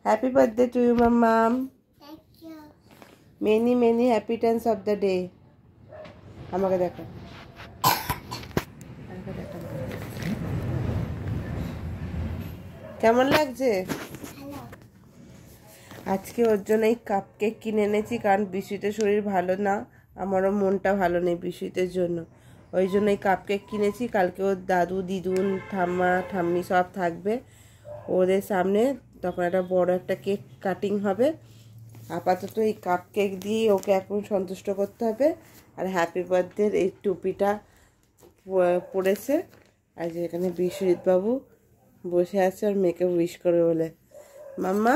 Happy birthday to you, Mom. Thank you. Many happy turns of the day. আমাকে দেখো। কেমন লাগছে? Hello. আজকে ওর জন্য এই কাপ কেক কিনে এনেছি, কারণ বিশুতে শরীর ভালো না, আমারও মনটা ভালো নেই বিশুতের জন্য। ওই জন্য এই কাপ কেক কিনেছি। কালকে ওর দাদু, দিদুন, ঠাম্মা, ঠাম্মি সব থাকবে ওদের সামনে, তখন একটা বড় একটা কেক কাটিং হবে। আপাতত এই কাপ কেক দিয়ে ওকে এখন সন্তুষ্ট করতে হবে। আর হ্যাপি বার্থডের এই টুপিটা পড়েছে। আর যে এখানে বিশ্বজিৎ বাবু বসে আছে আর মেয়েকে উইশ করে বলে। মাম্মা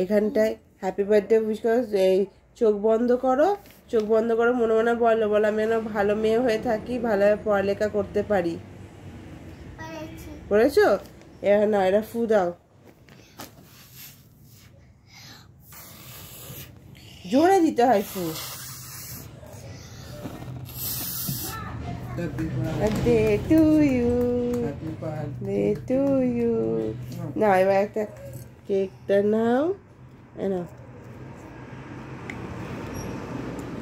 এখানটায় হ্যাপি বার্থডে উইশ করো, এই চোখ বন্ধ করো, চোখ বন্ধ করো, মনে মনে বলো আমি যেন ভালো মেয়ে হয়ে থাকি, ভালোভাবে পড়ালেখা করতে পারি। করেছো? এবার না, এটা ফু দাও, জোরে দিতে হয় ফু। Birthday to you, birthday to you. না এবার একটা কেকটা নাও, নাও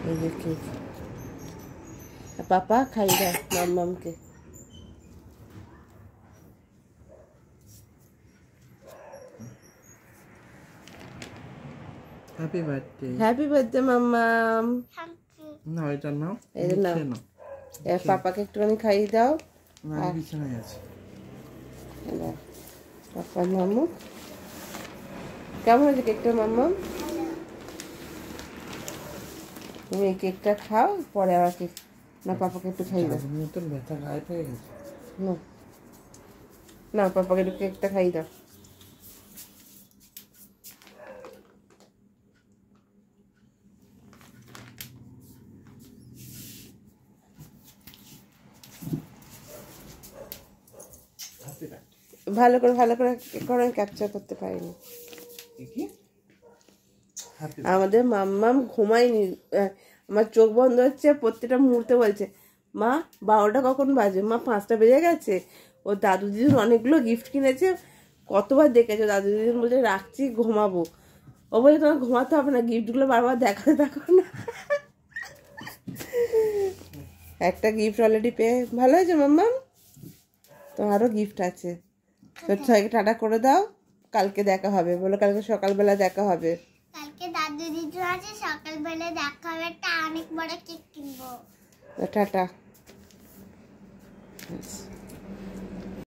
এই যে কেক। পাপা খাই দাও মাম্মামকে। Happy birthday. হ্যাপি বার্থডে মাম্মাম। Thank you. না এটা নাও, এই যে নাও, নাও। এবার পাপাকে একটুখানি খাইয়ে দাও। আমি বিছানায় আছি। পাপা মাম্মু কেমন হয়েছে কেকটা মাম্মাম? তুমি এই কেকটা খাও, পরে আবার কেক না, পাপাকে একটু খাইয়ে দাও। নতুন ব্যথা গায়ে পেয়ে গেছে। না না, পাপাকে একটু কেকটা খাইয়ে দাও। ভালো করে করে ক্যাপচার করতে পারিনি। আমাদের মাম্মাম ঘুমায়নি, আমার চোখ বন্ধ হচ্ছে, প্রত্যেকটা মুহূর্তে বলছে মা 12টা কখন বাজে, মা 5টা বেজে গেছে। ও দাদু দিদুন অনেকগুলো গিফট কিনেছে, কতবার দেখেছো, দাদু দিদুন বলছে রাখছি ঘুমাবো। ও বলে তোমার ঘুমাতে হবে না, গিফটগুলো বারবার দেখাতে থাকো না। একটা গিফট অলরেডি পেয়ে ভালো হয়েছে মাম্মাম, তো আরও গিফট আছে। তো সবাইকে টাটা করে দাও, কালকে দেখা হবে, বলো কালকে সকালবেলা দেখা হবে। কালকে দাদু দিদু আছে, সকালবেলা দেখা হবে, একটা অনেক বড় কেক কিনবো। টাটা।